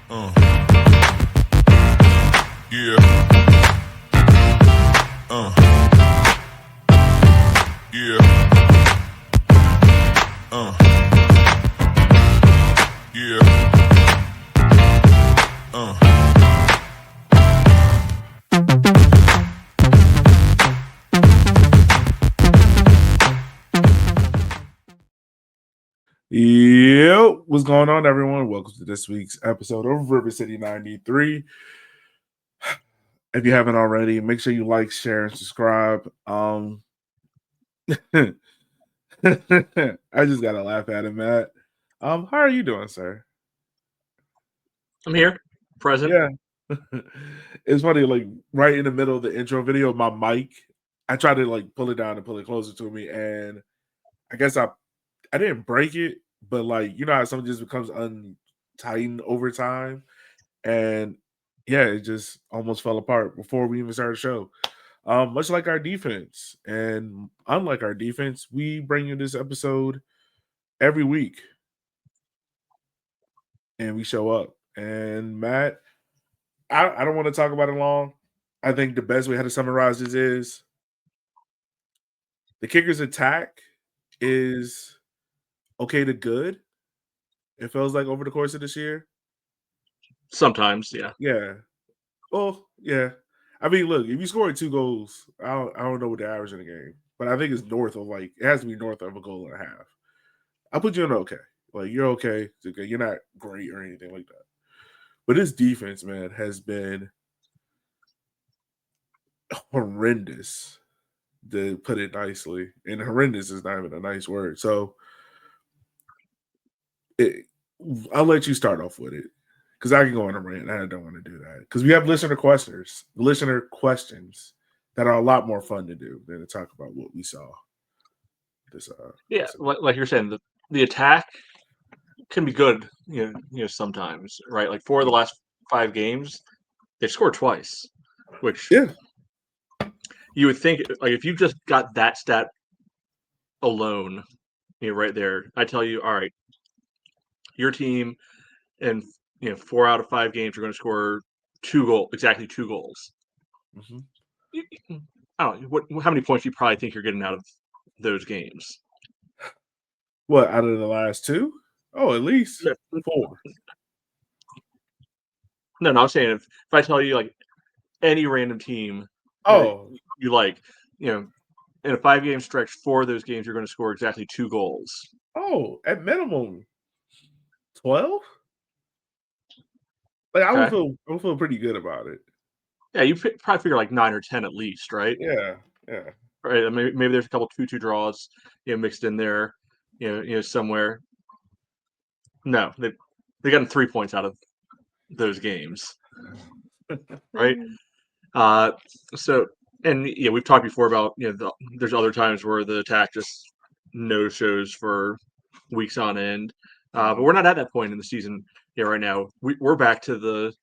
Uh, yeah. Yeah. Yeah. Yo, what's going on, everyone? Welcome to this week's episode of River City 93. If you haven't already, make sure you like, share, and subscribe. I just gotta laugh at him, Matt. How are you doing, sir? I'm here, present. Yeah. It's funny, like right in the middle of the intro video, my mic, I tried to like pull it down and pull it closer to me, and I guess I didn't break it, but like you know how something just becomes untightened over time. And yeah, it just almost fell apart before we even started the show. Much like our defense, and unlike our defense, we bring you this episode every week, and we show up. And Matt, I don't want to talk about it long. I think the best way how to summarize this is the kicker's attack is okay to good. It feels like over the course of this year. Sometimes, yeah. Yeah. Well, yeah. I mean, look, if you score 2 goals, I don't know what the average in the game, but I think it's north of like it has to be north of a goal and a half. I'll put you in okay. Like you're okay. It's okay. You're not great or anything like that. But this defense, man, has been horrendous, to put it nicely. And horrendous is not even a nice word. So I'll let you start off with it. Because I can go on a rant. I don't want to do that. Because we have listener questions that are a lot more fun to do than to talk about what we saw. Yeah, like you're saying, the attack can be good, sometimes, right? Like 4 of the last 5 games, they've scored twice, which Yeah. you would think, like if you just got that stat alone, right there, I tell you, all right, your team in 4 out of 5 games are going to score exactly 2 goals. Mm-hmm. I don't know how many points you probably think you're getting out of those games. What, out of the last 2? Oh, at least 4. No, I'm saying if I tell you like any random team you like, in a 5-game stretch, 4 of those games you're going to score exactly 2 goals. Oh, at minimum 12? Like I would feel pretty good about it. Yeah, you probably figure like 9 or 10 at least, right? Yeah. Right. Maybe there's a couple 2-2 draws, mixed in there, somewhere. No, they gotten 3 points out of those games, right? So, and we've talked before about there's other times where the attack just no shows for weeks on end, but we're not at that point in the season right now. We're back to the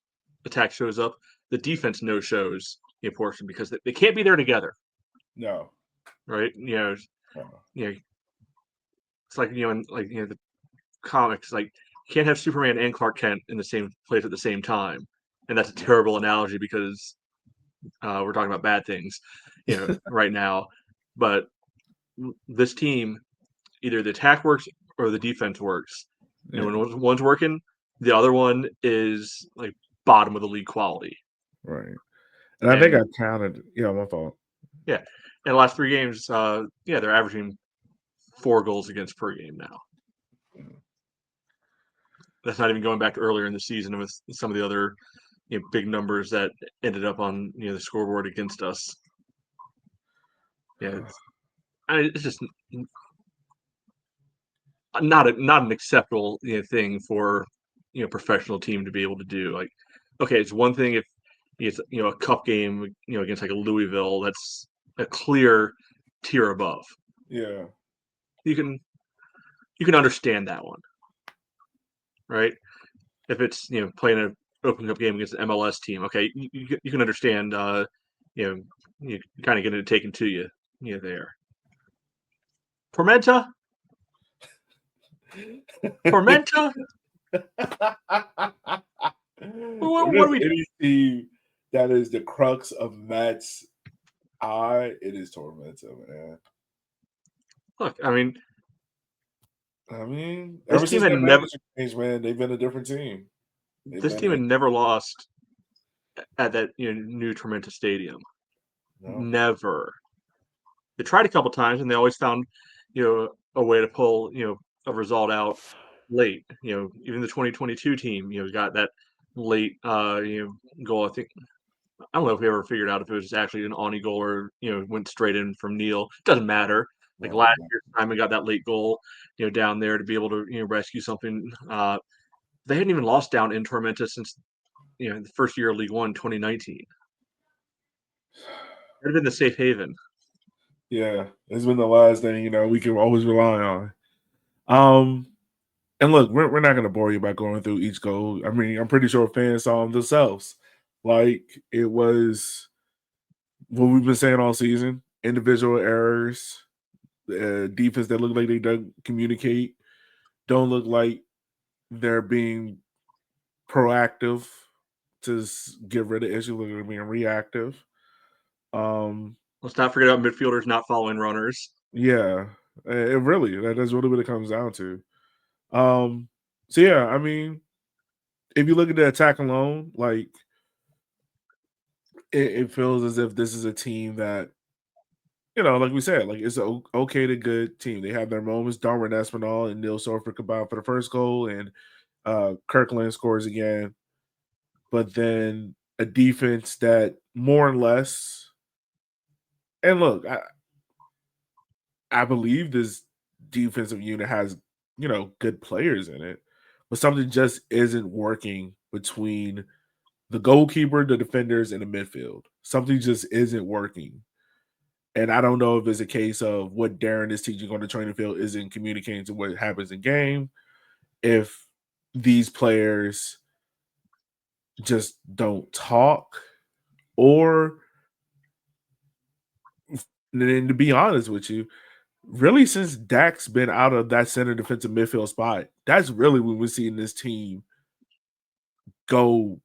attack shows up, the defense no shows portion because they can't be there together. No. Right? It's like the comics, like you can't have Superman and Clark Kent in the same place at the same time, and that's a terrible analogy because we're talking about bad things, right now. But this team, either the attack works or the defense works. And when one's working, the other one is like bottom of the league quality. Right. And I think I counted. Yeah, my fault. Yeah. In the last 3 games, they're averaging 4 goals against per game now. That's not even going back to earlier in the season with some of the other big numbers that ended up on the scoreboard against us. Yeah, it's just not an acceptable thing for professional team to be able to do. Like, okay, it's one thing if it's a cup game against like a Louisville, that's a clear tier above. Yeah, you can understand that one, right? If it's playing an open cup game against an MLS team, okay, you can understand. You kind of getting it taken to you there. Tormenta. what do we? any team that is the crux of Matt's eye, it is Tormenta, man. Look, I mean, Ever this team since had that never. manager changed, man, they've been a different team. This team had never lost at that new Tormenta Stadium. No. Never. They tried a couple times and they always found a way to pull a result out late. Even the 2022 team got that late goal. I think I don't know if we ever figured out if it was actually an Oni goal or went straight in from Neil. Doesn't matter. Like No, last no. year, Simon got that late goal down there to be able to rescue something. They hadn't even lost down in Tormenta since the first year of League One, 2019. It'd have been the safe haven. Yeah, it's been the last thing we can always rely on. And look, we're not going to bore you by going through each goal. I mean, I'm pretty sure fans saw them themselves. Like, it was what we've been saying all season: individual errors, defense that look like they don't communicate, don't look like they're being proactive to get rid of issues. Look like they're being reactive. Let's not forget about midfielders not following runners. Yeah, that's really what it comes down to. So yeah, I mean, if you look at the attack alone, like it feels as if this is a team that, like we said, like it's an okay to good team. They have their moments. Darwin Espinal and Neil Sorfer combined for the first goal, and Kirkland scores again. But then a defense that more or less, and look, I believe this defensive unit has good players in it, but something just isn't working between the goalkeeper, the defenders, and the midfield. Something just isn't working. And I don't know if it's a case of what Darren is teaching on the training field isn't communicating to what happens in game. If these players just don't talk, or then to be honest with you, really since Dak's been out of that center defensive midfield spot, that's really when we're seeing this team go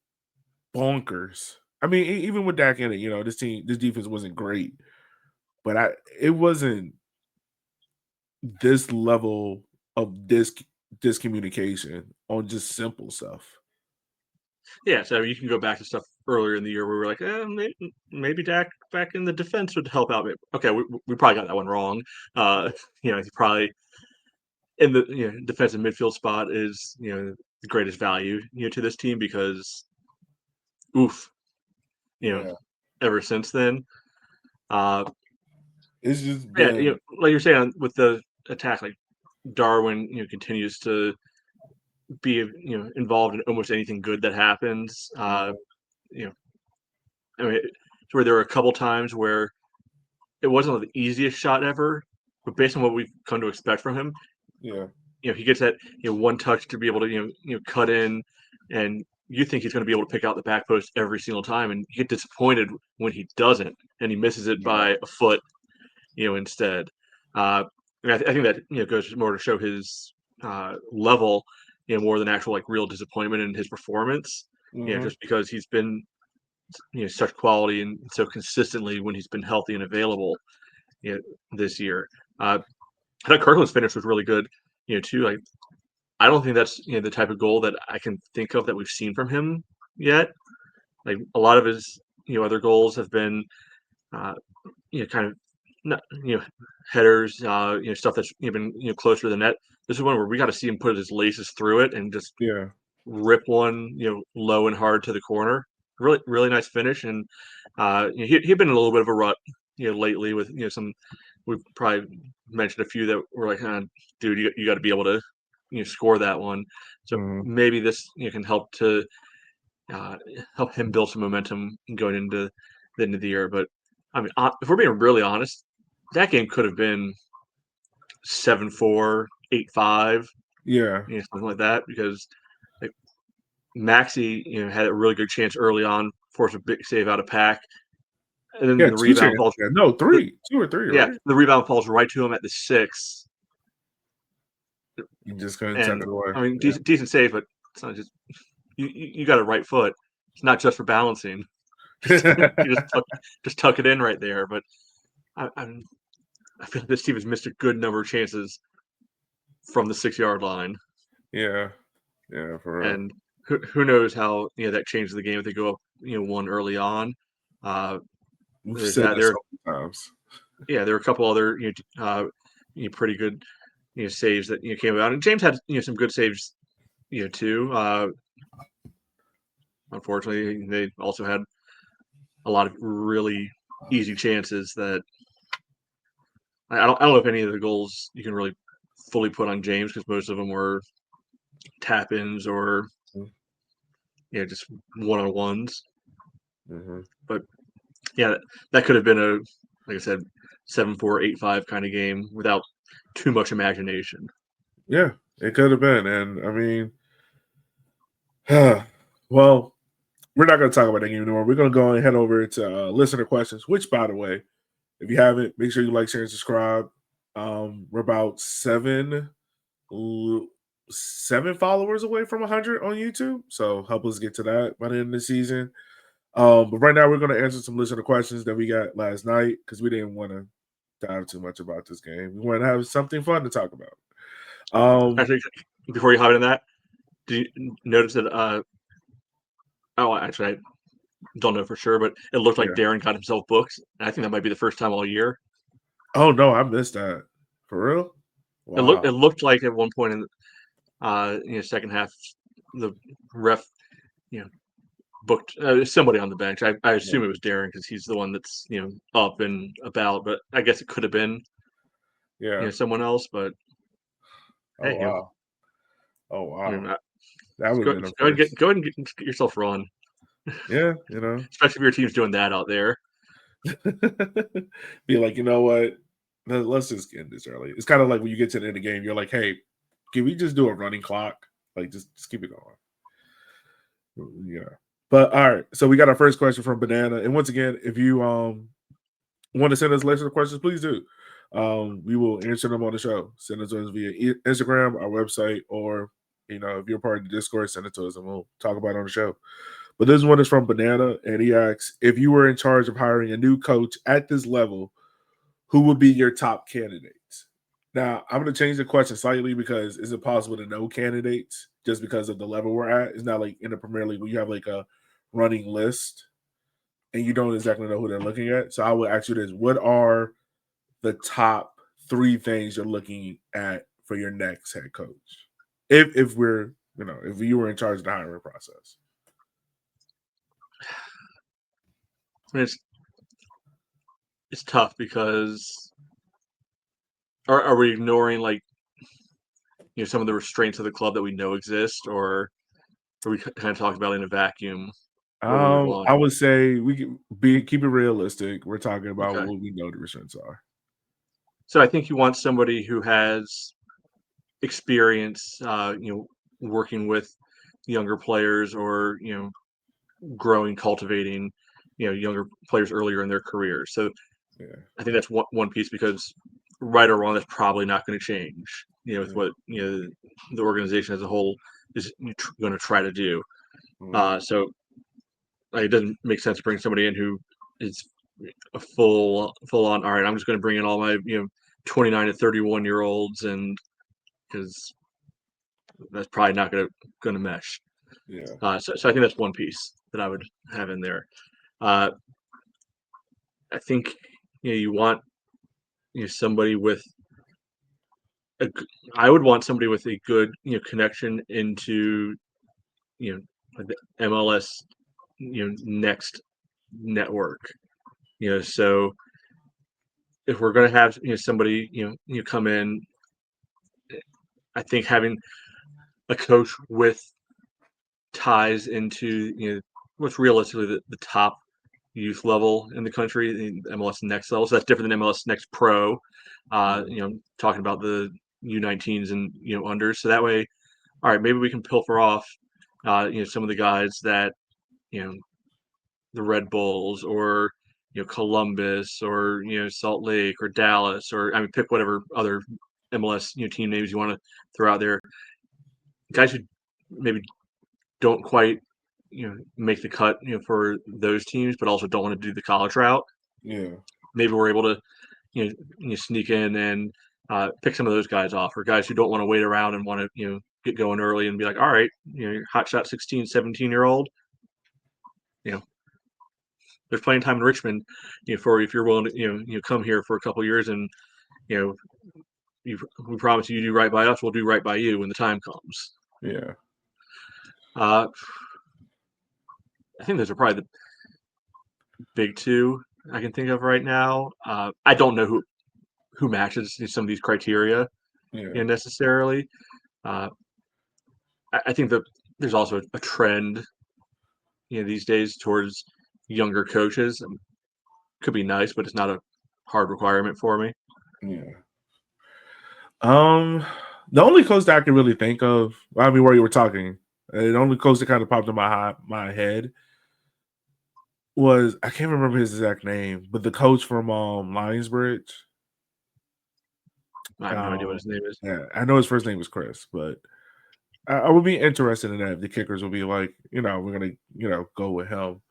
bonkers. I mean, even with Dak in it, this defense wasn't great, but it wasn't this level of discommunication on just simple stuff. Yeah, so you can go back to stuff earlier in the year where we were like, maybe Dak back in the defense would help out. Okay, we probably got that one wrong. He probably in the defensive midfield spot is the greatest value to this team because oof, Yeah, ever since then. it's just Yeah, been like you're saying with the attack, like Darwin, continues to be involved in almost anything good that happens. You know, I mean, where there were a couple times where it wasn't the easiest shot ever, but based on what we've come to expect from him, yeah. he gets that one touch to be able to cut in, and you think he's going to be able to pick out the back post every single time, and you get disappointed when he doesn't, and he misses it by a foot, instead. I think that goes more to show his level, more than actual real disappointment in his performance. Mm-hmm. Just because he's been such quality and so consistently when he's been healthy and available this year. I thought Kirkland's finish was really good, too. Like I don't think that's the type of goal that I can think of that we've seen from him yet. Like a lot of his other goals have been kind of not headers, stuff that's been closer to the net. This is one where we got to see him put his laces through it and just rip one low and hard to the corner. Really, really nice finish, and he'd been in a little bit of a rut lately with some. We've probably mentioned a few that were like, dude, you got to be able to score that one. So maybe this can help to help him build some momentum going into the end of the year. But I mean, if we're being really honest, that game could have been 7-4, 8-5, something like that, because like Maxey, had a really good chance early on, forced a big save out of Pack, and then the rebound falls. No, 2 or 3. Yeah, right? the rebound falls right to him at the 6. You just couldn't tuck it away. I mean, decent save, but it's not just you got a right foot, It's not just for balancing. You just tuck it in right there. But I feel like this team has missed a good number of chances from the 6-yard line. Yeah, for real. And who knows how that changes the game if they go up one early on. We've There's said that. that so many times. Yeah, there were a couple other pretty good saves that came about, and James had some good saves too. Unfortunately, they also had a lot of really easy chances that I don't know if any of the goals you can really fully put on James, because most of them were tap-ins or just one-on-ones. Mm-hmm. But yeah, that could have been a, like I said, 7-4, 8-5 kind of game without too much imagination. Yeah, it could have been. And I mean, well, we're not going to talk about that game anymore. We're going to go and head over to listener questions, which, by the way, if you haven't, make sure you like, share, and subscribe. We're about seven followers away from 100 on YouTube. So help us get to that by the end of the season. But right now, we're going to answer some listener questions that we got last night because we didn't want to dive too much about this game. We want to have something fun to talk about. Actually, before you hop into that, did you notice that? Actually, I don't know for sure, but it looked like Darren got himself booked. And I think that might be the first time all year. Oh no, I missed that. For real? Wow. It looked like at one point in second half, the ref booked somebody on the bench. I assume it was Darren because he's the one that's up and about. But I guess it could have been someone else. But oh wow, oh wow, that would have been go ahead and get yourself run. Yeah, especially if your team's doing that out there. Be like, you know what? Let's just end this early. It's kind of like when you get to the end of the game, you're like, hey, can we just do a running clock? Like, just keep it going. Yeah. But all right, so we got our first question from Banana, and once again, if you want to send us listener questions, please do. We will answer them on the show. Send it to us via Instagram, our website, or if you're part of the Discord, send it to us, and we'll talk about it on the show. But this one is from Banana, and he asks, if you were in charge of hiring a new coach at this level, who would be your top candidates? Now, I'm going to change the question slightly because is it possible to know candidates just because of the level we're at? It's not like in the Premier League where you have like a running list and you don't exactly know who they're looking at. So I would ask you this. What are the top 3 things you're looking at for your next head coach? If you were in charge of the hiring process. It's tough because are we ignoring some of the restraints of the club that we know exist, or are we kind of talking about in a vacuum? I would say we can keep it realistic. We're talking about what we know the restraints are. So I think you want somebody who has experience, working with younger players or growing, cultivating, younger players earlier in their careers. So I think that's one piece, because right or wrong, that's probably not going to change. With what the organization as a whole is going to try to do. So it doesn't make sense to bring somebody in who is a full on. All right, I'm just going to bring in all my 29 to 31 year olds, and because that's probably not going to mesh. Yeah. So I think that's one piece that I would have in there. I think you want somebody with I would want somebody with a good connection into the MLS next network. So if we're going to have somebody come in, I think having a coach with ties into what's realistically the top youth level in the country, the MLS Next level. So that's different than MLS Next Pro. Talking about the U19s and unders. So that way, all right, maybe we can pilfer off some of the guys that the Red Bulls or Columbus or Salt Lake or Dallas, or pick whatever other MLS team names you want to throw out there. Guys who maybe don't quite make the cut for those teams, but also don't want to do the college route. Yeah. Maybe we're able to sneak in and pick some of those guys off, or guys who don't want to wait around and want to get going early and be like, all right, your hotshot 16, 17-year-old, there's plenty of time in Richmond, for if you're willing to come here for a couple of years and we promise you do right by us, we'll do right by you when the time comes. Yeah. I think those are probably the big two I can think of right now. I don't know who matches some of these criteria necessarily. I think that there's also a trend, these days towards younger coaches. Could be nice, but it's not a hard requirement for me. Yeah. The only coach that I can really think of, I mean, where you were talking, the only coach that kind of popped in my head was, I can't remember his exact name, but the coach from Lionsbridge. I have no idea what his name is. Yeah, I know his first name was Chris, but I would be interested in that if the Kickers will be like, we're gonna, go with him.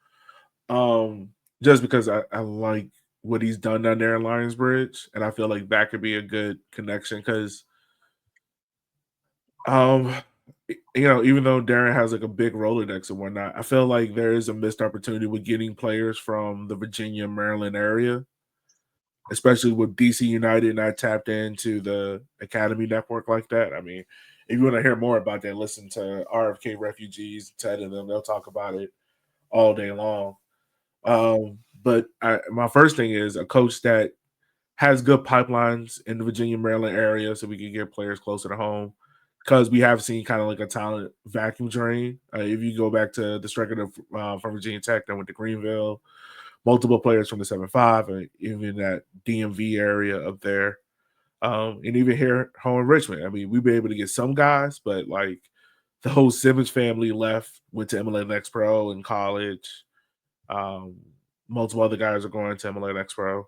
Just because I like what he's done down there in Lionsbridge, and I feel like that could be a good connection because, even though Darren has like a big Rolodex and whatnot, I feel like there is a missed opportunity with getting players from the Virginia, Maryland area, especially with DC United not tapped into the academy network like that. I mean, if you want to hear more about that, listen to RFK Refugees, Ted and them. They'll talk about it all day long. But my first thing is a coach that has good pipelines in the Virginia, Maryland area so we can get players closer to home, because we have seen kind of like a talent vacuum drain. If you go back to the record of from Virginia Tech, then went to Greenville, multiple players from the 7-5, and even that DMV area up there. And even here home in Richmond. I mean, we've been able to get some guys, but like the whole Simmons family left, went to MLA Next Pro in college. Multiple other guys are going to MLA Next Pro.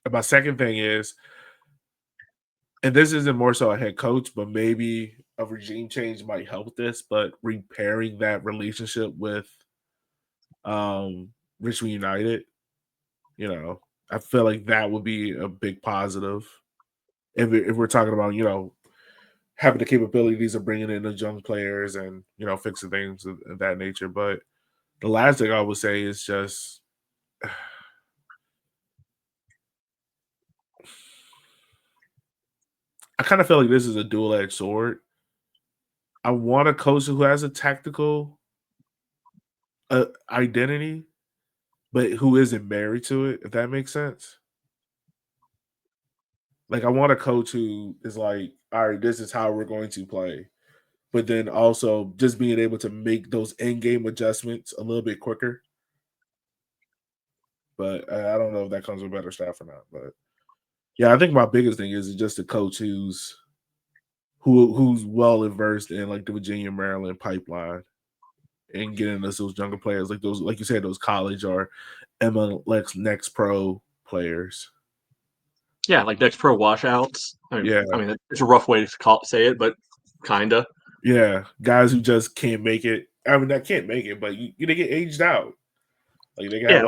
And my second thing is, and this isn't more so a head coach, but maybe a regime change might help this, but repairing that relationship with Richmond United, I feel like that would be a big positive. If we're talking about, having the capabilities of bringing in the young players and, fixing things of that nature. But the last thing I would say is just I kind of feel like this is a dual-edged sword. I want a coach who has a tactical identity, but who isn't married to it, if that makes sense. Like, I want a coach who is like, all right, this is how we're going to play. But then also just being able to make those in-game adjustments a little bit quicker. But I don't know if that comes with better staff or not. But yeah, I think my biggest thing is just a coach who's well versed in like the Virginia, Maryland pipeline and getting us those younger players, like those, like you said, those college or MLS Next Pro players. Yeah, like Next Pro washouts. I Yeah. mean, it's a rough way to say it, but kinda. Yeah, guys who just can't make it. I mean, that can't make it, but they get aged out. Like they got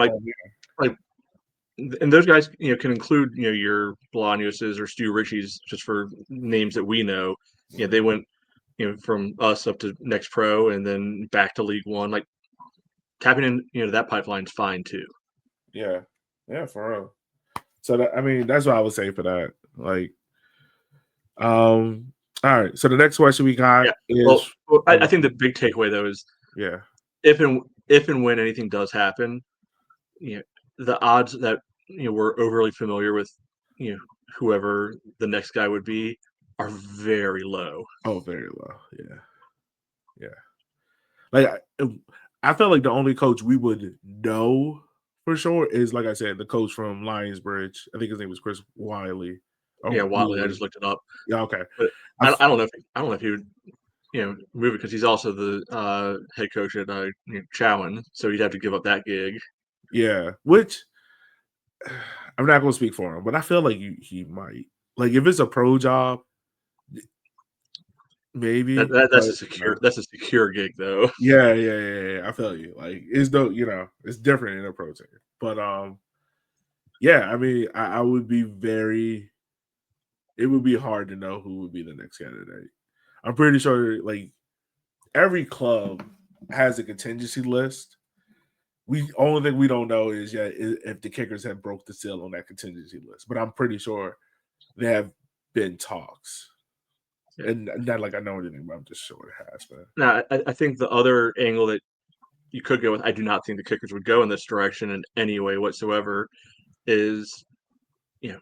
and those guys, can include your Bolañoses or Stu Ritchies, just for names that we know. Yeah, they went from us up to Next Pro and then back to League One. Like tapping in that pipeline's fine too. Yeah, for real. So that's what I would say for that. Like, all right. So the next question we got is. Well, I think the big takeaway though is, if and when anything does happen, the odds that we're overly familiar with whoever the next guy would be are very low. Oh, very low. Yeah. Like I feel like the only coach we would know for sure is, like I said, the coach from Lionsbridge. I think his name was Chris Wiley. Yeah, Wiley. I just looked it up. Yeah, okay. But I don't know if he would move it, because he's also the head coach at Chowan, so he'd have to give up that gig. Yeah, which I'm not going to speak for him, but I feel like he might. Like if it's a pro job, maybe, That's but a secure gig though. yeah. I feel you. Like it's no, it's different in a pro team. But yeah, I mean, I would be very. It would be hard to know who would be the next candidate. I'm pretty sure, like every club has a contingency list. We only thing we don't know is if the kickers have broke the seal on that contingency list. But I'm pretty sure there have been talks, Yeah. and not like I know anything, but I'm just sure it has been. Now, I think the other angle that you could go with, I do not think the kickers would go in this direction in any way whatsoever, is you know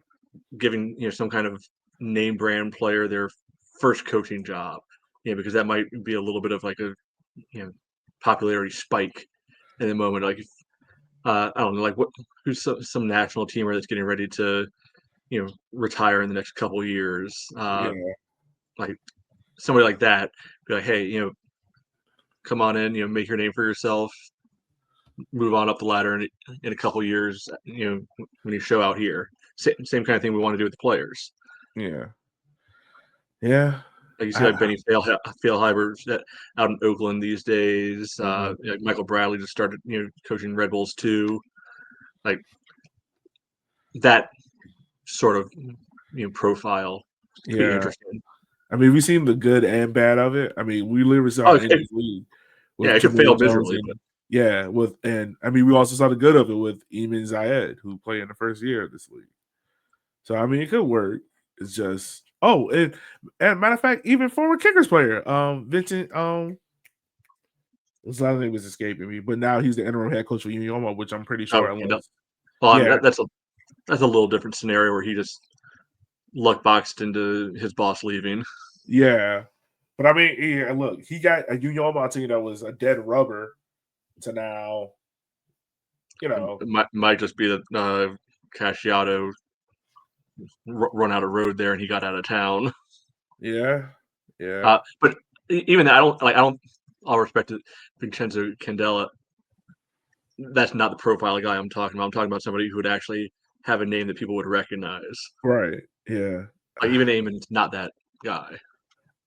giving some kind of name brand player their first coaching job, because that might be a little bit of like a popularity spike in the moment. Like I don't know, like who's some national teamer that's getting ready to retire in the next couple years, Yeah, like somebody like that, be like, hey, come on in, make your name for yourself, move on up the ladder in a couple years, when you show out here. Same kind of thing we want to do with the players. yeah, yeah. Like you see, like I, Benny Feilhaber out in Oakland these days. mhm. Like Michael Bradley just started, coaching Red Bulls too. Like that sort of, profile could be Yeah. interesting. I mean, we've seen the good and bad of it. I mean, we literally saw Oh, it in this league yeah, with it could Jermaine fail Jones miserably, but and and I mean, we also saw the good of it with Eamon Zayed, who played in the first year of this league. So I mean, it could work. It's just and matter of fact, even former kickers player, Vincent, his last name was escaping me, but now he's the interim head coach for Unioma, which I'm pretty sure unless well, I mean, yeah, that's a little different scenario where he just luck boxed into his boss leaving. yeah. But I mean, yeah, look, he got a Unioma team that was a dead rubber to now, you know, It might just be that Casciato run out of road there and he got out of town. yeah, yeah, But even that, I don't. All respect to Vincenzo Candela, that's not the profile of guy I'm talking about. I'm talking about somebody who would actually have a name that people would recognize. right, yeah. Like even Eamon's not that guy.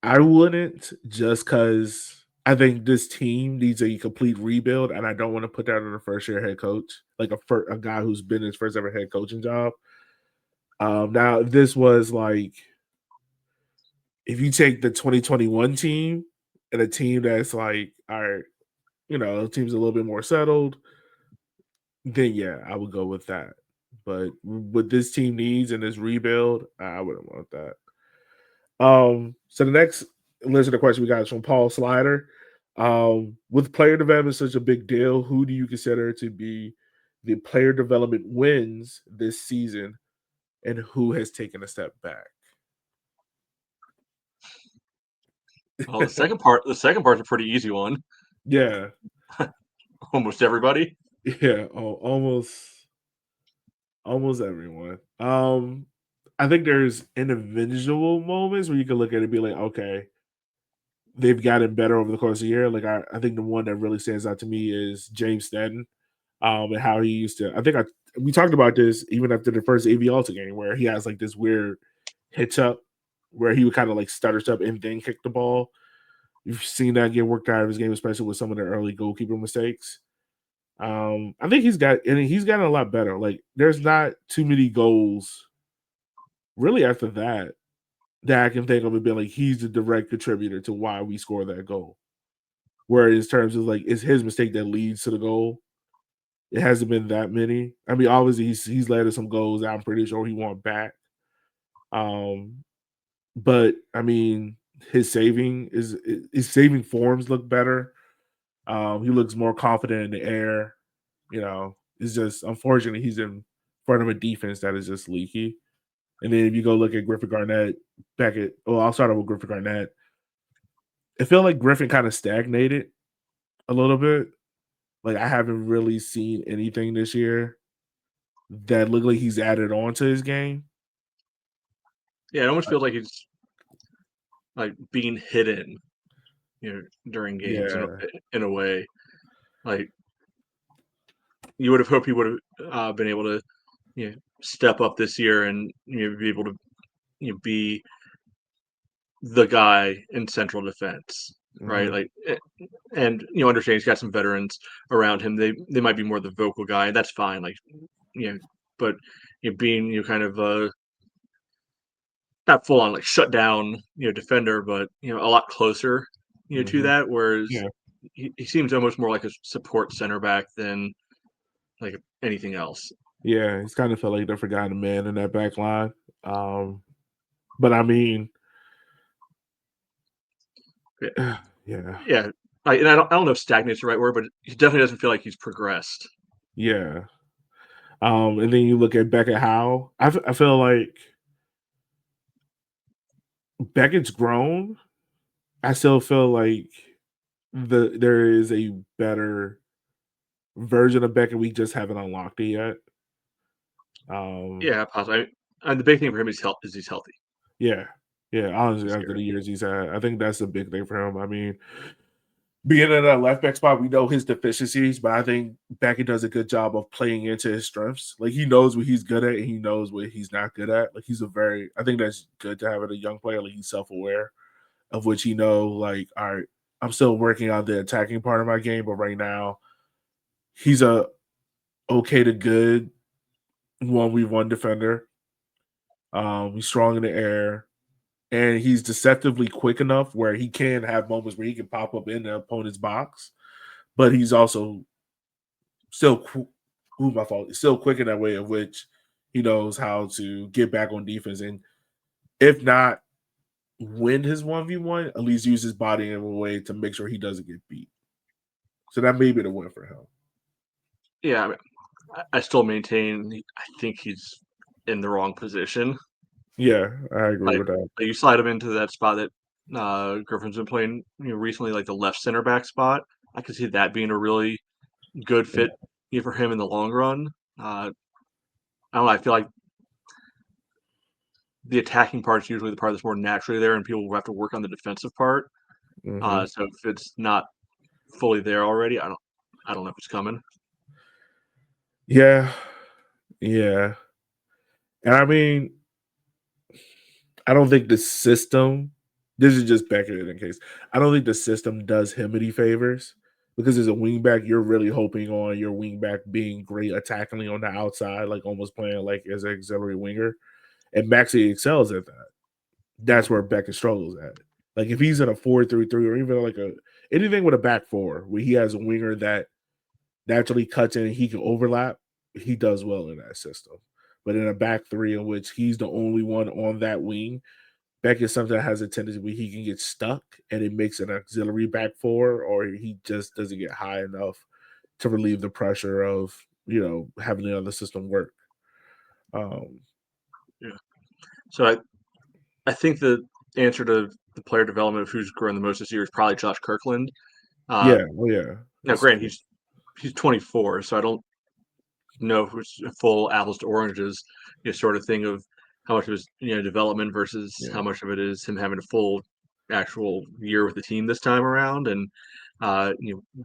I wouldn't just because I think this team needs a complete rebuild, and I don't want to put that on a first year head coach, like a guy who's been his first ever head coaching job. Now if this was like if you take the 2021 team and a team that's like, all right, the team's a little bit more settled, then yeah, I would go with that. But what this team needs in this rebuild, I wouldn't want that. So the next listener question we got is from Paul Slider. With player development such a big deal, who do you consider to be the player development wins this season, and who has taken a step back? Well, the second part's a pretty easy one. Yeah, Almost everybody. yeah, almost everyone. I think there's individual moments where you can look at it and be like, okay, they've gotten better over the course of the year. Like I think the one that really stands out to me is James Stanton, and how he used to. I think we talked about this even after the first AV Alta game, where he has like this weird hitch up, where he would kind of like stutter step and then kick the ball. You've seen that get worked out of his game, especially with some of the early goalkeeper mistakes. I think he's gotten a lot better. Like there's not too many goals really after that I can think of it being like he's the direct contributor to why we score that goal. Where in terms of like it's his mistake that leads to the goal. It hasn't been that many. I mean, obviously he's led to some goals that I'm pretty sure he want back. Um, but I mean, his saving forms look better. He looks more confident in the air. It's just unfortunately he's in front of a defense that is just leaky. And then if you go look at Griffin Garnett I'll start off with Griffin Garnett. I feel like Griffin kind of stagnated a little bit. Like I haven't really seen anything this year that looked like he's added on to his game. Yeah, it almost feels like he's like being hidden, during games Yeah, in a way. Like you would have hoped he would have been able to, step up this year and be able to, be the guy in central defense, right? Like, and understand he's got some veterans around him. They might be more the vocal guy. That's fine. Like, but being kind of not full on like shut down defender, but a lot closer to that. Whereas Yeah. he seems almost more like a support center back than like anything else. Yeah, he's kind of felt like the forgotten man in that back line. But I mean, Yeah. yeah, Yeah. And I don't know if stagnant's the right word, but he definitely doesn't feel like he's progressed. yeah. And then you look at Beckett Howe. I feel like Beckett's grown. I still feel like there is a better version of Beckett. We just haven't unlocked it yet. Yeah, possibly. And the big thing for him is he's healthy. Yeah. Honestly, That's after scary. the years he's had, I think that's the big thing for him. I mean, being in that left back spot, we know his deficiencies, but I think Beckett does a good job of playing into his strengths. Like he knows what he's good at and he knows what he's not good at. Like I think that's good to have in a young player. Like he's self-aware of which he know, like, all right, I'm still working on the attacking part of my game, but right now he's a okay to good 1v1 defender. He's strong in the air. And he's deceptively quick enough where he can have moments where he can pop up in the opponent's box, but he's also still my fault. Still quick in that way of which he knows how to get back on defense, and if not win his 1v1, at least use his body in a way to make sure he doesn't get beat. So that may be the win for him. Yeah, I mean, I still maintain. I think he's in the wrong position. Yeah, I agree with that. You slide him into that spot that Griffin's been playing recently, like the left center back spot. I could see that being a really good fit for him in the long run. I don't know. I feel like the attacking part is usually the part that's more naturally there, and people will have to work on the defensive part. So if it's not fully there already, I don't know if it's coming. Yeah. And I mean, I don't think the system, this is just Beckett in case, I don't think the system does him any favors because as a wingback, you're really hoping on your wingback being great attacking on the outside, like almost playing like as an auxiliary winger. And Maxey excels at that. That's where Beckett struggles at. Like if he's in a 4-3-3 or even like anything with a back four where he has a winger that naturally cuts in and he can overlap, he does well in that system. But in a back three in which he's the only one on that wing, Beckett sometimes has a tendency where he can get stuck and it makes an auxiliary back four, or he just doesn't get high enough to relieve the pressure of having the other system work. Yeah. So I think the answer to the player development of who's grown the most this year is probably Josh Kirkland. Yeah. Oh yeah. Now, granted, he's 24, so I don't know if it's a full apples to oranges sort of thing of how much of his development versus how much of it is him having a full actual year with the team this time around and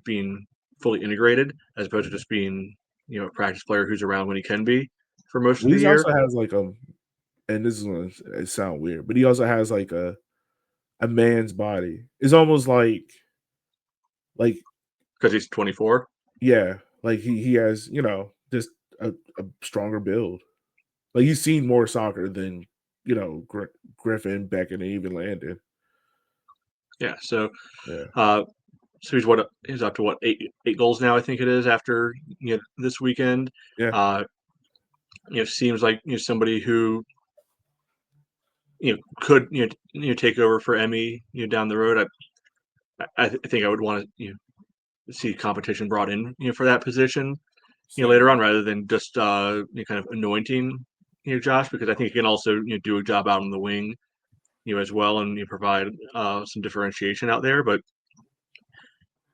being fully integrated as opposed to just being a practice player who's around when he can be for most of the He year. also has like and this is going to sound weird, but he also has like a man's body. It's almost like because he's 24. Yeah, like he has just a stronger build. Like he's seen more soccer than Griffin, Beckett, and even Landon. Yeah. So yeah. So he's up to eight goals now, I think it is, after this weekend. Yeah. Seems like somebody who could take over for Emmy down the road. I think I would want to see competition brought in for that position later on rather than just kind of anointing Josh, because I think he can also do a job out on the wing as well and provide some differentiation out there. But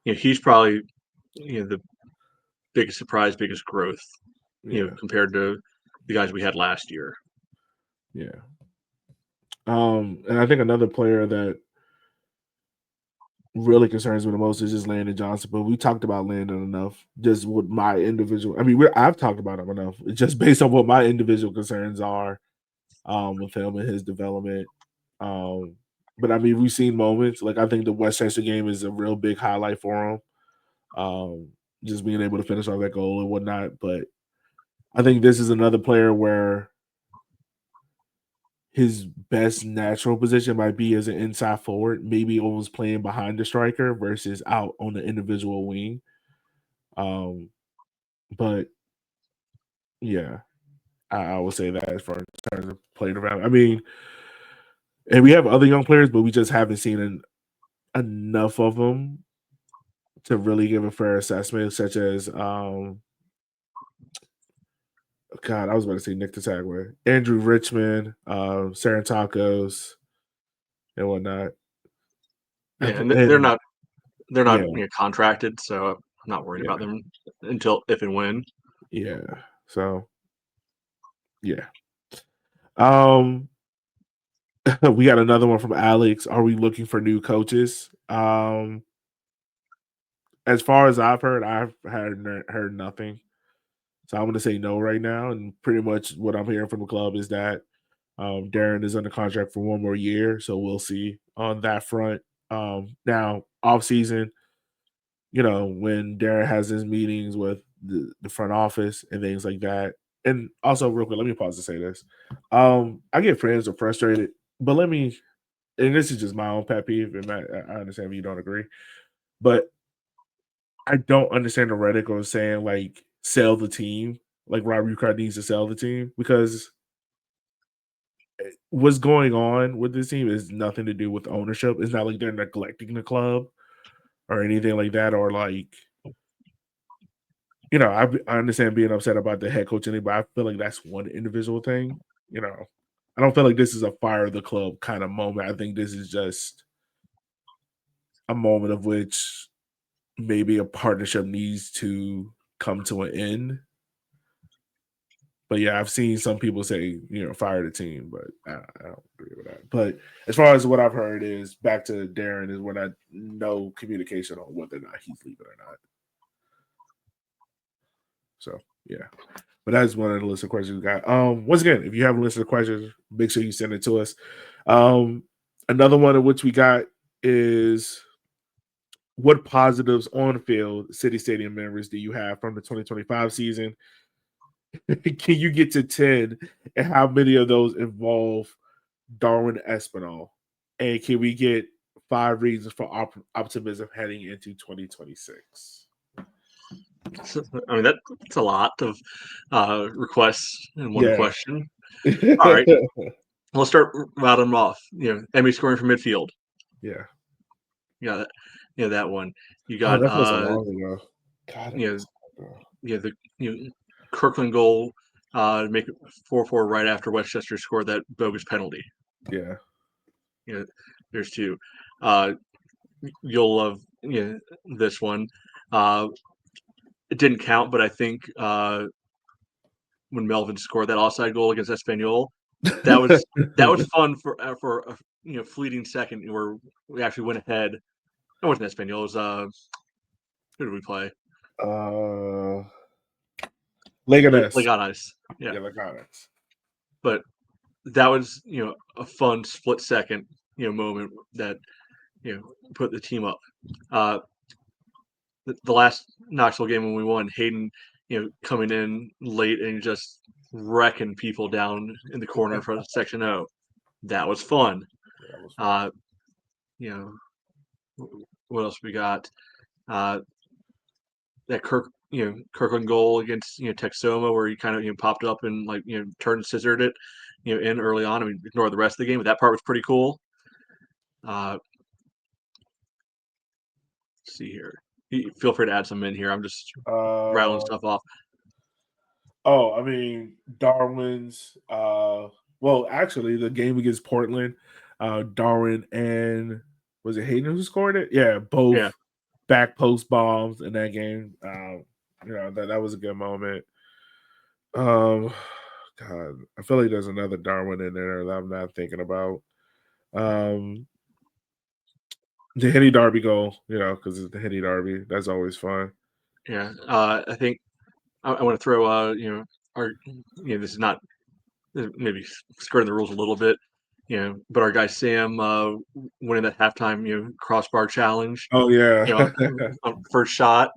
he's probably the biggest surprise, biggest growth compared to the guys we had last year. Yeah. And I think another player that really concerns me the most is just Landon Johnson. But we talked about Landon enough. Just what my individual, I mean, I've talked about him enough. Just based on what my individual concerns are with him and his development. But I mean, we've seen moments. Like I think the Westchester game is a real big highlight for him. Just being able to finish off that goal and whatnot. But I think this is another player where his best natural position might be as an inside forward, maybe almost playing behind the striker versus out on the individual wing. But yeah, I would say that as far in terms of playing around. I mean, and we have other young players, but we just haven't seen enough of them to really give a fair assessment, such as God, I was about to say Nick Tataglia, Andrew Richmond, Sarantakos, and whatnot. Yeah, and And they're not yeah, contracted, so I'm not worried about yeah, them until if and when. yeah. So yeah. Um, we got another one from Alex. Are we looking for new coaches? As far as I've heard nothing. So I'm going to say no right now. And pretty much what I'm hearing from the club is that Darren is under contract for one more year. So we'll see on that front. Now, off season, when Darren has his meetings with the front office and things like that. And also, real quick, let me pause to say this. I get friends are frustrated, but and this is just my own pet peeve, and I understand if you don't agree, but I don't understand the rhetoric of saying like sell the team, like Rob Ucard needs to sell the team because what's going on with this team is nothing to do with ownership. It's not like they're neglecting the club or anything like that, or like I understand being upset about the head coach, but I feel like that's one individual thing. I don't feel like this is a fire the club kind of moment. I think this is just a moment of which maybe a partnership needs to come to an end. But yeah, I've seen some people say, fire the team, but I don't agree with that. But as far as what I've heard is back to Darren is when I no communication on whether or not he's leaving or not. So yeah. But that's one of the list of questions we got. Once again, if you have a list of questions, make sure you send it to us. Another one of which we got is what positives on field City Stadium memories do you have from the 2025 season? Can you get to 10? And how many of those involve Darwin Espinal? And can we get 5 reasons for optimism heading into 2026? I mean, that's a lot of requests in one Yeah. question. All right, we'll start rattling them off. Emmy scoring from midfield. Yeah. Yeah, that one. You Oh, got that feels so long ago. God, you know the Kirkland goal to make it 4-4 right after Westchester scored that bogus penalty. yeah. There's two. You'll love this one. It didn't count, but I think when Melvin scored that offside goal against Espanyol, that was fun for a fleeting second where we actually went ahead. It wasn't Espanyol. It was who did we play? Leganes. Leganes. Yeah, Leganes. but that was a fun split second moment that put the team up. The last Knoxville game when we won, Hayden coming in late and just wrecking people down in the corner for section O. That was fun. That was fun. You know, what else we got? That Kirkland goal against Texoma where he kind of popped up and turned scissored it in early on. I mean, ignore the rest of the game, but that part was pretty cool. Let's see here. Feel free to add some in here. I'm just rattling stuff off. Oh, I mean, Darwin's well, actually the game against Portland, Darwin and was it Hayden who scored it? Yeah, both back post bombs in that game. That was a good moment. God, I feel like there's another Darwin in there that I'm not thinking about. The Henny Derby goal, because it's the Henny Derby. That's always fun. Yeah, I think I want to throw this is not maybe skirting the rules a little bit. But our guy Sam winning that halftime crossbar challenge, Oh yeah, on first shot.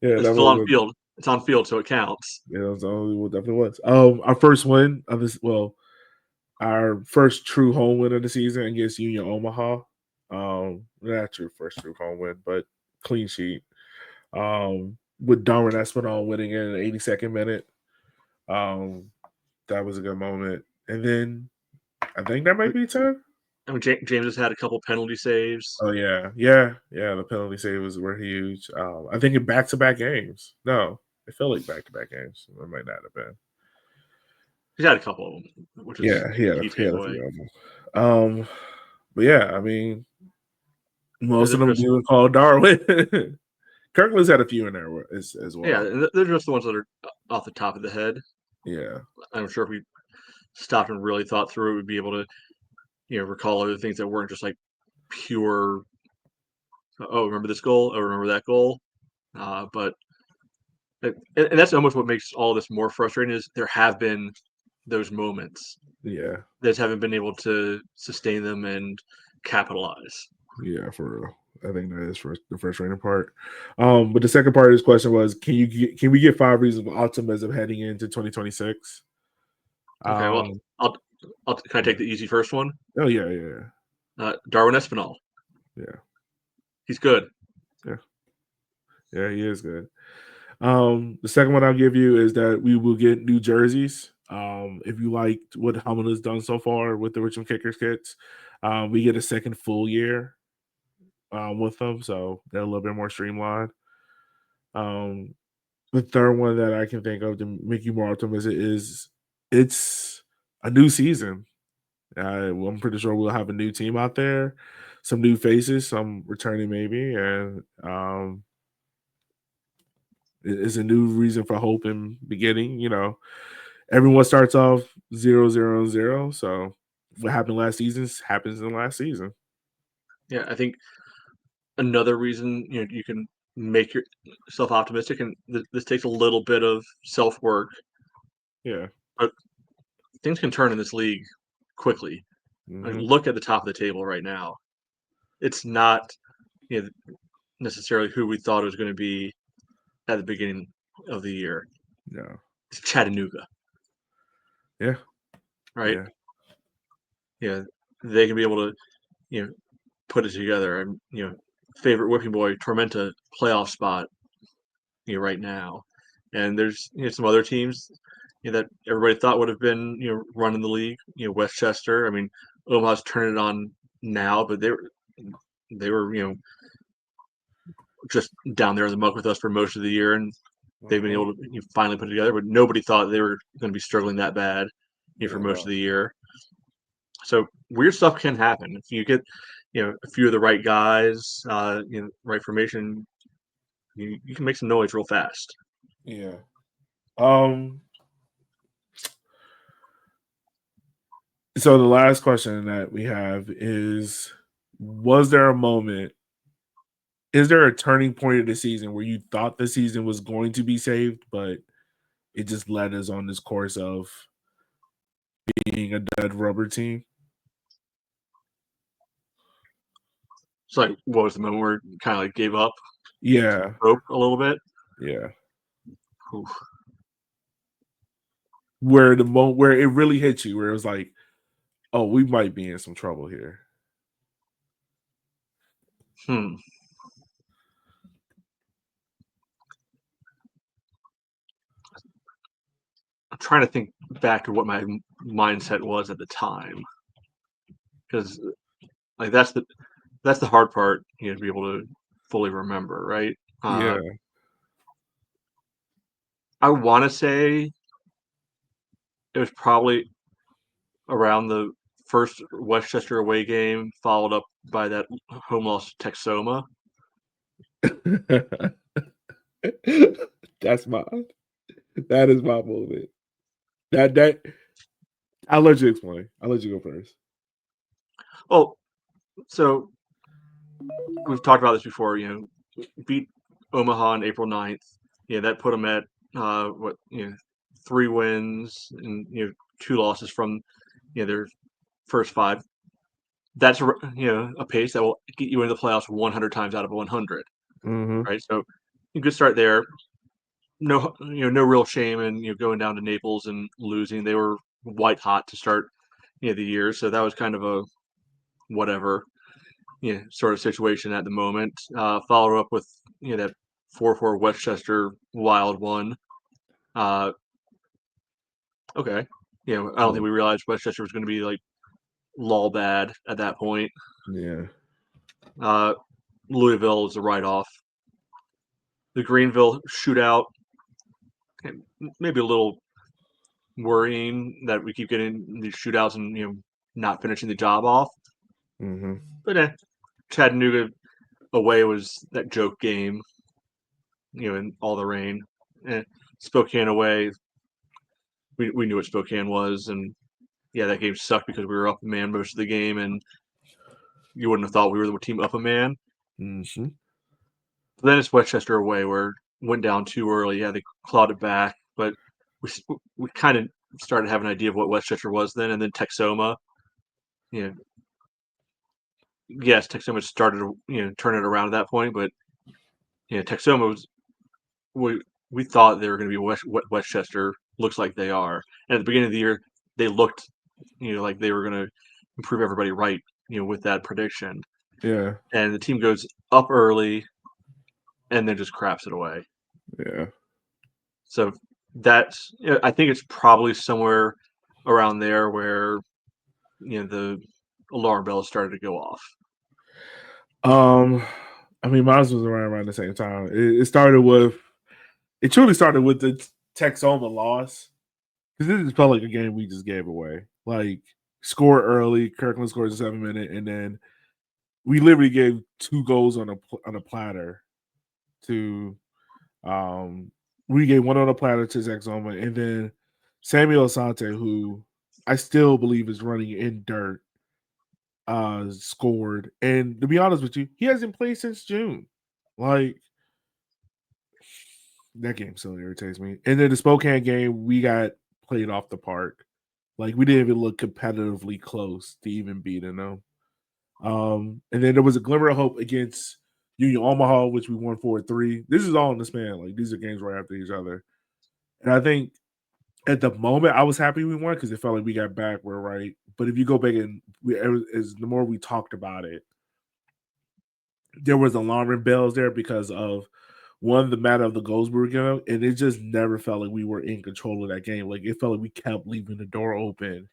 yeah, It's that still on was field. It's on field, so it counts. yeah, that was the only one. Definitely was. Our first win of this. Well, our first true home win of the season against Union Omaha. Not your first true home win, but clean sheet. With Darwin Espinal winning in the 82nd minute. That was a good moment. And then I think that might be 10. I mean, James has had a couple penalty saves. Oh yeah. The penalty saves were huge. I think in back-to-back games. No, it felt like back-to-back games. It might not have been. He's had a couple of them, which is Yeah, he had a a, key he had a takeaway. few of them. But yeah, I mean, most of They're them just, being called Darwin. Kirkland's had a few in there as yeah, well. and they're just the ones that are off the top of the head. Yeah, I'm sure if we stopped and really thought through it, we'd be able to, recall other things that weren't just like pure. Oh, remember this goal? Oh, remember that goal? But and that's almost what makes all this more frustrating is there have been those moments yeah, that just haven't been able to sustain them and capitalize. yeah. For real, I think that is the frustrating part. But the second part of this question was, can we get 5 reasons of optimism heading into 2026? Okay, well, Um, can I take the easy first one? oh yeah, Darwin Espinal. yeah, He's good. yeah, yeah. He is good. The second one I'll give you is that we will get new jerseys. If you liked what Hamilton's done so far with the Richmond Kickers kits, we get a second full year with them, so they're a little bit more streamlined. Um, the third one that I can think of to make you more optimistic is it's a new season. I'm pretty sure we'll have a new team out there, some new faces, some returning maybe, and it's a new reason for hope and beginning. Everyone starts off 0-0-0. So what happened last season happens in last season. Yeah, I think another reason you can make yourself optimistic, and this takes a little bit of self work, Yeah. but things can turn in this league quickly. I mean, Hmm. look at the top of the table right now. It's not necessarily who we thought it was going to be at the beginning of the year. Yeah. It's Chattanooga, Yeah. right? Yeah. Yeah, they can be able to put it together. And favorite whipping boy Tormenta playoff spot right now, and there's some other teams that everybody thought would have been running the league. Westchester. I mean, Omaha's turning it on now, but they were just down there in the muck with us for most of the year, and they've been Mhm. able to finally put it together. But nobody thought they were going to be struggling that bad for Yeah. most No. of the year. So weird stuff can happen if you get a few of the right guys, right formation. You can make some noise real fast. Yeah. Um. So the last question that we have is: was there a moment? Is there a turning point of the season where you thought the season was going to be saved, but it just led us on this course of being a dead rubber team? It's like, what was the moment where you kind of like gave up Yeah. hope a little bit? Yeah. Oof. Where it really hit you, where it was like, oh, we might be in some trouble here. Hmm. I'm trying to think back to what my mindset was at the time, because like that's the hard part, to be able to fully remember, right? Yeah. I want to say it was probably around the first Westchester away game, followed up by that home loss to Texoma. That's my that is my moment. That I'll let you explain. I'll let you go first. Oh, so we've talked about this before. Beat Omaha on April 9th. Yeah, that put them at what 3 wins and 2 losses from their first 5. That's a pace that will get you into the playoffs 100 times out of 100, right? So a good start there. No, no real shame in going down to Naples and losing. They were white hot to start the year, so that was kind of a whatever sort of situation at the moment. Follow up with that 4-4 Westchester Wild one. Okay, I don't think we realized Westchester was going to be like lull bad at that point. Yeah. Louisville is a write-off. The Greenville shootout, maybe a little worrying that we keep getting these shootouts and not finishing the job off. But Chattanooga away was that joke game, in all the rain. Spokane away, we knew what Spokane was, and that game sucked because we were up a man most of the game, and you wouldn't have thought we were the team up a man. But then it's Westchester away where went down too early. Yeah, they clawed it back, but we kind of started having an idea of what Westchester was then, and then Texoma. Yes, Texoma started to turn it around at that point, but Texoma was we thought they were going to be Westchester. Looks like they are, and at the beginning of the year they looked like they were going to improve everybody right with that prediction. Yeah, and the team goes up early and then just craps it away. Yeah. So that's I think it's probably somewhere around there where the alarm bells started to go off. I mean, mine was around the same time. It truly started with the Texoma loss, because this felt like a game we just gave away. Like, score early, Kirkland scores a 7-minute, and then we literally gave 2 goals on a platter to we gave 1 on a platter to Texoma, and then Samuel Asante, who I still believe is running in dirt, scored. And to be honest with you, he hasn't played since June. Like, that game so irritates me. And then the Spokane game, we got played off the park. Like, we didn't even look competitively close to even beating them. And then there was a glimmer of hope against Union Omaha, which we won 4-3. This is all in the span. Like, these are games right after each other. And I think at the moment I was happy we won because it felt like we got back. We're right. But if you go back and the more we talked about it, there was alarming bells there because of one, the matter of the goals we were getting, and it just never felt like we were in control of that game. Like, it felt like we kept leaving the door open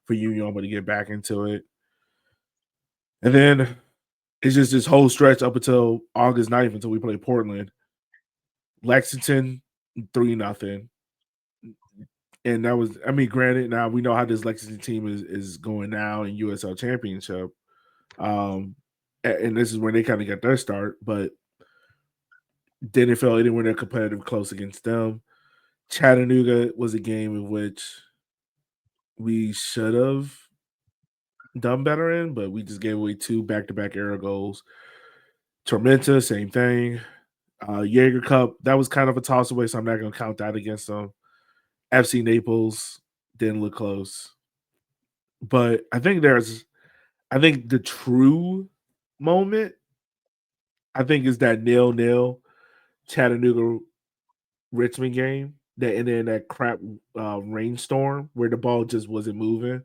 for Union to get back into it. And then it's just this whole stretch up until August 9th until we play Portland. Lexington 3-0. And that was, I mean, granted, now we know how this Lexington team is going now in USL Championship. And this is when they kind of got their start, but didn't feel anywhere near competitive close against them. Chattanooga was a game in which we should have done better in, but we just gave away 2 back-to-back error goals. Tormenta, same thing. Jaeger Cup, that was kind of a toss away, so I'm not going to count that against them. FC Naples didn't look close. But I think the true moment, I think, is that 0-0 Chattanooga Richmond game that ended in that crap rainstorm where the ball just wasn't moving.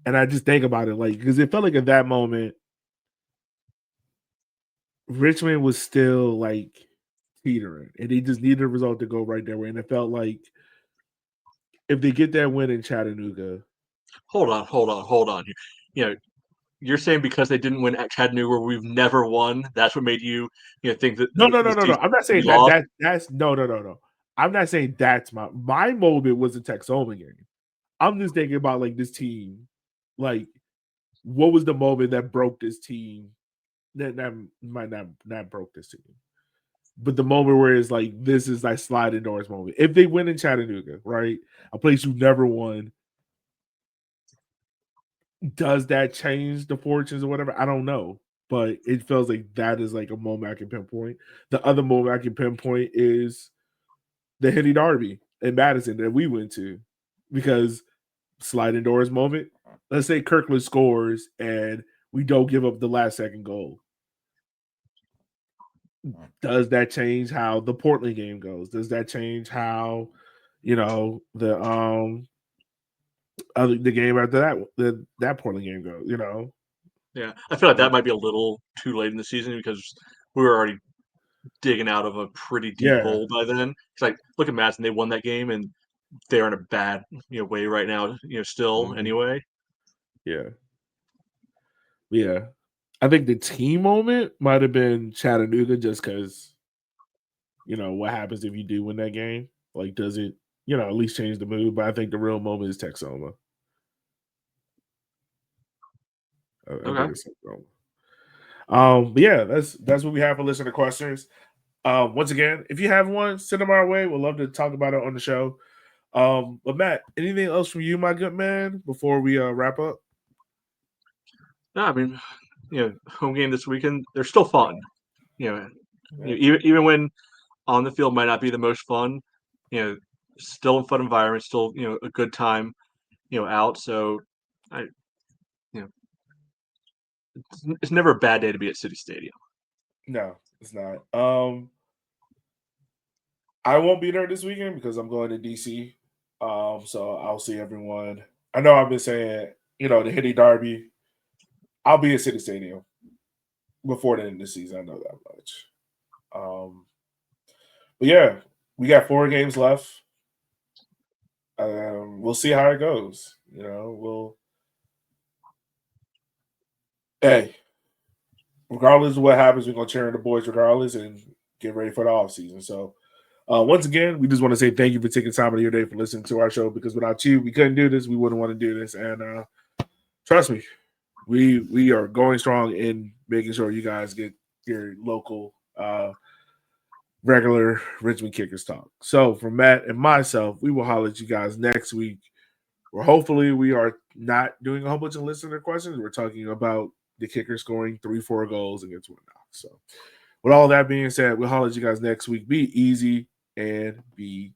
And I just think about it, like, because it felt like at that moment, Richmond was still like teetering, and they just needed a result to go right there. And it felt like if they get that win in Chattanooga. Hold on. You're saying because they didn't win at Chattanooga, we've never won. That's what made you think that. No. I'm not saying lost? that's no. I'm not saying that's my moment was the Texoma game. I'm just thinking about like this team, like what was the moment that broke this team? That might not broke this team, but the moment where it's like this is like sliding doors moment. If they win in Chattanooga, right, a place you never won, does that change the fortunes or whatever? I don't know, but it feels like that is like a moment I can pinpoint. The other moment I can pinpoint is the Henny Derby in Madison that we went to, because sliding doors moment, let's say Kirkland scores and we don't give up the last second goal. Does that change how the Portland game goes? Does that change how, the game after that Portland game goes? Yeah, I feel like that might be a little too late in the season because we were already digging out of a pretty deep Yeah. hole by then. It's like, look at Madison; they won that game, and they're in a bad way right now. Still anyway. Yeah. Yeah. I think the team moment might have been Chattanooga just because, what happens if you do win that game? Like, does it, at least change the mood? But I think the real moment is Texoma. I think it's Texoma. But yeah, that's what we have for listener questions. Once again, if you have one, send them our way. We'd love to talk about it on the show. But Matt, anything else from you, my good man, before we wrap up? No, I mean, home game this weekend, they're still fun. Even when on the field might not be the most fun, still a fun environment, still a good time, out. So, it's never a bad day to be at City Stadium. No, it's not. I won't be there this weekend because I'm going to DC. So I'll see everyone. I know I've been saying, the Hitty Derby. I'll be at City Stadium before the end of the season. I know that much. But yeah, we got 4 games left. We'll see how it goes. Hey, regardless of what happens, we're gonna cheer on the boys regardless and get ready for the off season. So once again, we just want to say thank you for taking time out of your day for listening to our show, because without you, we couldn't do this. We wouldn't want to do this. And trust me, we are going strong in making sure you guys get your local regular Richmond Kickers talk. So for Matt and myself, we will holler at you guys next week, where hopefully we are not doing a whole bunch of listener questions. We're talking about the kicker scoring 3-4 goals against Woodstock. So with all that being said, we'll holler at you guys next week. Be easy and be